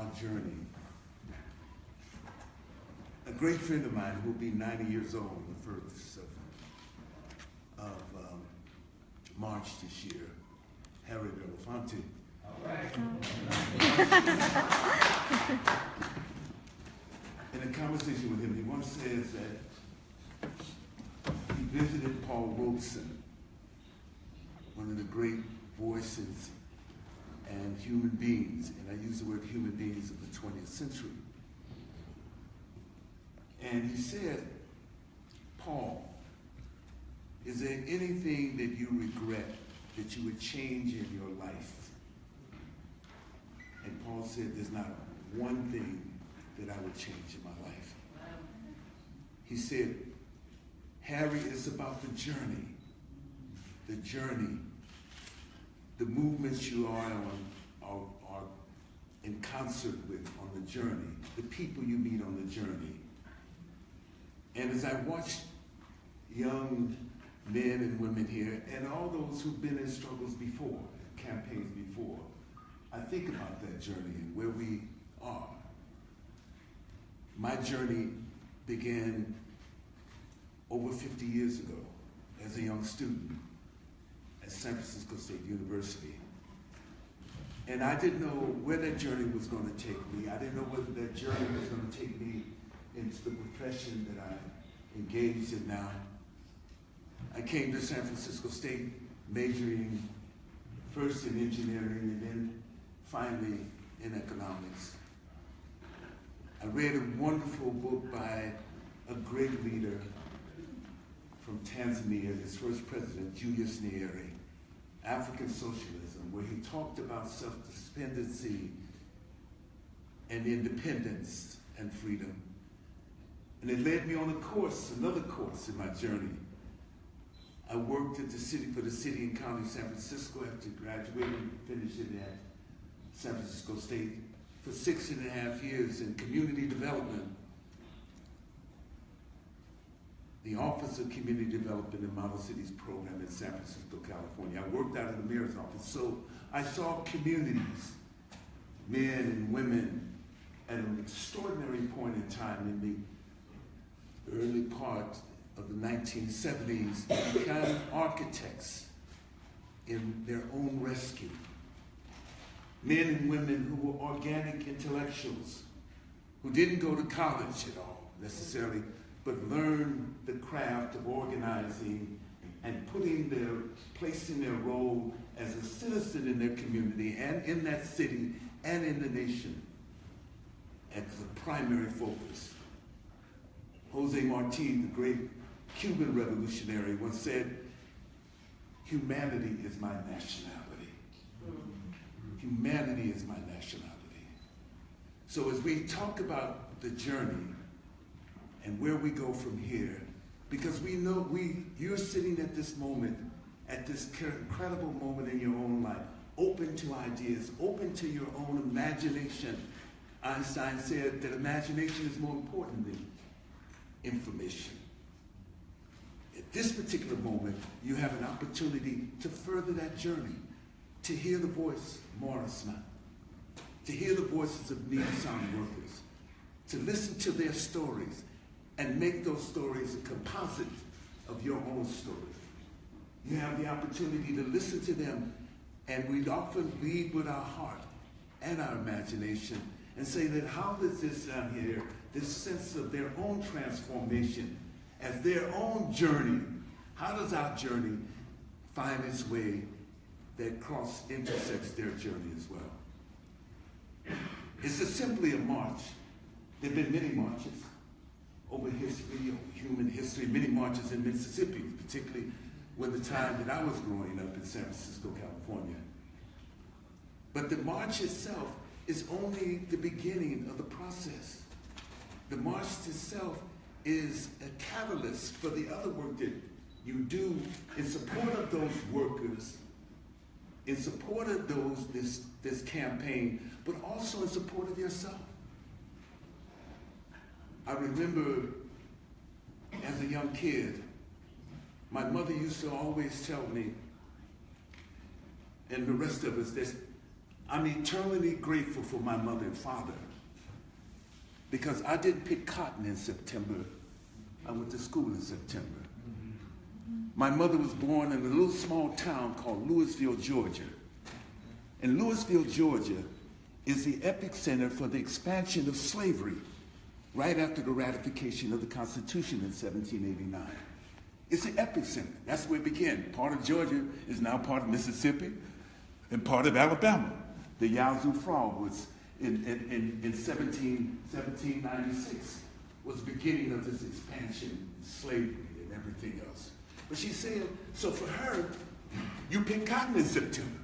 our journey. A great friend of mine who will be 90 years old on the 1st of March this year, Harry Belafonte. All right. In a conversation with him, he once says that he visited Paul Robeson, one of the great voices and human beings, and I use the word human beings of the 20th century. And he said, Paul, is there anything that you regret that you would change in your life? And Paul said, there's not one thing that I would change in my life. He said, Harry, it's about the journey, the movements you are in concert with on the journey, the people you meet on the journey. And as I watch young men and women here, and all those who've been in struggles before, campaigns before, I think about that journey and where we are. My journey began over 50 years ago as a young student at San Francisco State University. And I didn't know where that journey was going to take me. I didn't know whether that journey was going to take me into the profession that I engaged in now. I came to San Francisco State majoring first in engineering and then finally in economics. I read a wonderful book by a great leader from Tanzania, his first president, Julius Nyerere, African Socialism, where he talked about self-dependency and independence and freedom. And it led me on another course in my journey. I worked at for the city and county of San Francisco after graduating, finishing at San Francisco State for 6.5 years in community development. The Office of Community Development and Model Cities program in San Francisco, California. I worked out of the mayor's office. So I saw communities, men and women, at an extraordinary point in time in the early part of the 1970s, became architects in their own rescue. Men and women who were organic intellectuals, who didn't go to college at all necessarily, but learned the craft of organizing and placing their role as a citizen in their community and in that city and in the nation as the primary focus. Jose Marti, the great Cuban revolutionary, once said, humanity is my nationality. Humanity is my nationality. So as we talk about the journey and where we go from here, because we know you're sitting at this moment, at this incredible moment in your own life, open to ideas, open to your own imagination. Einstein said that imagination is more important than information. At this particular moment, you have an opportunity to further that journey, to hear the voice of Morris Mann, to hear the voices of Nissan workers, to listen to their stories and make those stories a composite of your own story. You have the opportunity to listen to them, and we often lead with our heart and our imagination and say that how does this down here, this sense of their own transformation as their own journey, how does our journey find its way that intersects their journey as well? It's simply a march. There have been many marches over history, over human history, many marches in Mississippi, particularly when the time that I was growing up in San Francisco, California. But the march itself is only the beginning of the process. The march itself is a catalyst for the other work that you do in support of those workers, in support of this campaign, but also in support of yourself. I remember as a young kid, my mother used to always tell me, and the rest of us, that I'm eternally grateful for my mother and father because I didn't pick cotton in September. I went to school in September. My mother was born in a little small town called Louisville, Georgia. And Louisville, Georgia is the epicenter for the expansion of slavery right after the ratification of the Constitution in 1789. It's the epicenter. That's where it began. Part of Georgia is now part of Mississippi and part of Alabama. The Yazoo Frog was in 1796 was the beginning of this expansion, slavery and everything else. But she said, so for her, you pick cotton in September.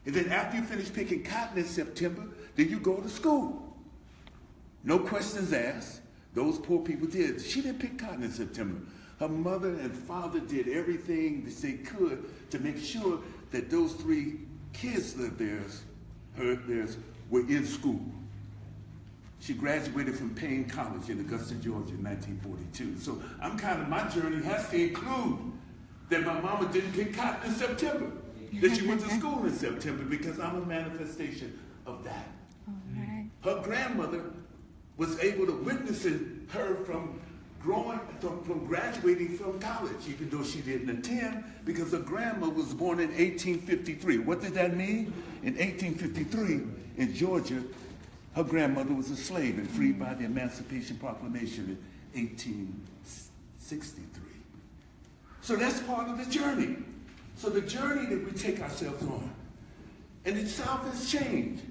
And then after you finish picking cotton in September, then you go to school. No questions asked. Those poor people did. She didn't pick cotton in September. Her mother and father did everything that they could to make sure that those three kids of theirs were in school. She graduated from Payne College in Augusta, Georgia in 1942. So my journey has to include that my mama didn't pick cotton in September, that she went to school in September, because I'm a manifestation of that. Right. Her grandmother was able to witness her from graduating from college, even though she didn't attend, because her grandma was born in 1853. What did that mean? In 1853, in Georgia, her grandmother was a slave and freed by the Emancipation Proclamation in 1863. So that's part of the journey. So the journey that we take ourselves on. And the South has changed.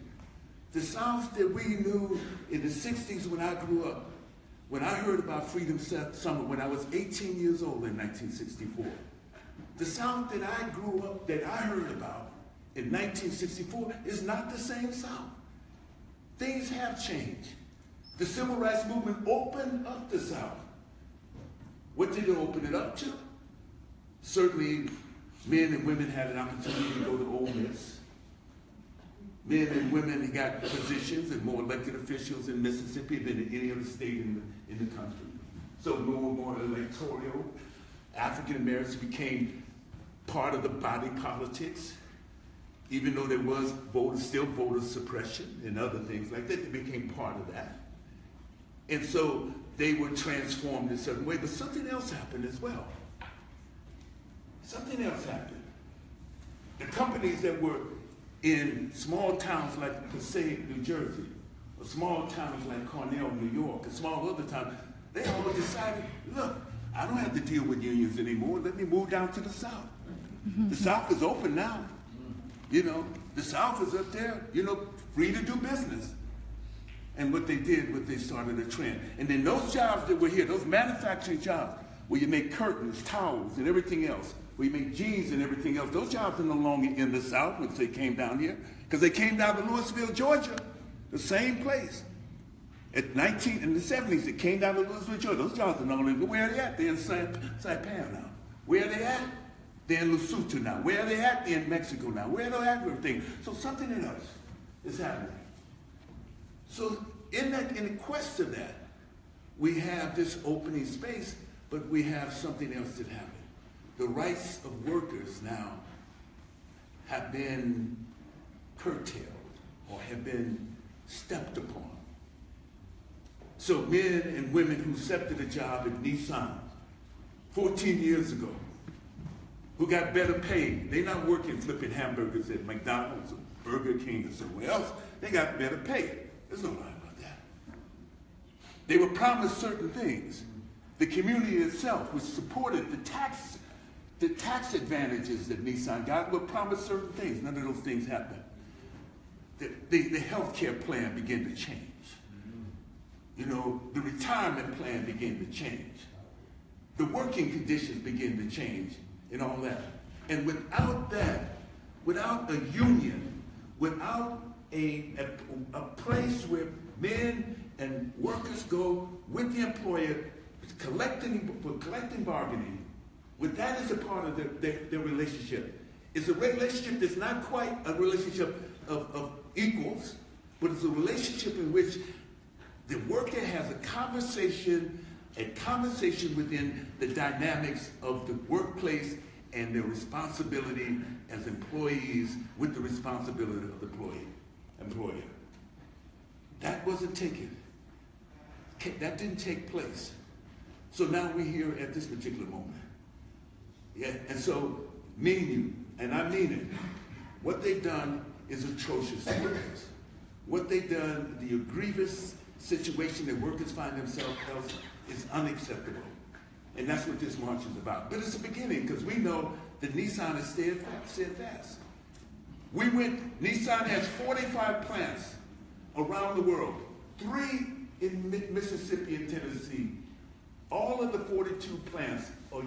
The South that we knew in the 60s when I grew up, when I heard about Freedom Summer when I was 18 years old in 1964. The South that I grew up, that I heard about in 1964 is not the same South. Things have changed. The Civil Rights Movement opened up the South. What did it open it up to? Certainly, men and women had an opportunity to go to Ole Miss. Men and women got positions and more elected officials in Mississippi than in any other state in the country. So more electoral. African Americans became part of the body politics. Even though there was still voter suppression and other things like that, they became part of that. And so they were transformed in a certain way, but something else happened as well. Something else happened. The companies that were in small towns like Passaic, New Jersey, or small towns like Cornell, New York, and small other towns, they all decided, look, I don't have to deal with unions anymore. Let me move down to the South. The South is open now. The South is up there, free to do business. And what they did was they started a trend. And then those jobs that were here, those manufacturing jobs, where you make curtains, towels, and everything else, where you make jeans and everything else, those jobs are no longer in the South once they came down here, because they came down to Louisville, Georgia, the same place. In the 70s, it came down to Louisville, Georgia. Those jobs are no longer, where are they at? They're in Saipan now. Where are they at? They're in Lesotho now. Where are they at? They're in Mexico now. Where are they at? Everything. So something else is happening. So in the quest of that, we have this opening space, but we have something else that happened. The rights of workers now have been curtailed or have been stepped upon. So men and women who accepted a job at Nissan 14 years ago, who got better paid. They're not working flipping hamburgers at McDonald's or Burger King or somewhere else. They got better pay. There's no lie about that. They were promised certain things. The community itself, which supported the tax advantages that Nissan got, were promised certain things. None of those things happened. The health care plan began to change. The retirement plan began to change. The working conditions began to change. And all that. And without that, without a union, without a place where men and workers go with the employer, collecting bargaining, with that as a part of their relationship, it's a relationship that's not quite a relationship of equals, but it's a relationship in which the worker has a conversation within the dynamics of the workplace and their responsibility as employees with the responsibility of the employee. employer. That wasn't taken. That didn't take place. So now we're here at this particular moment. Yeah, and so, mean you, and I mean it, what they've done is atrocious to workers. What they've done, the grievous situation that workers find themselves in is unacceptable. And that's what this march is about. But it's a beginning, because we know that Nissan is steadfast. Nissan has 45 plants around the world, 3 in Mississippi and Tennessee. All of the 42 plants are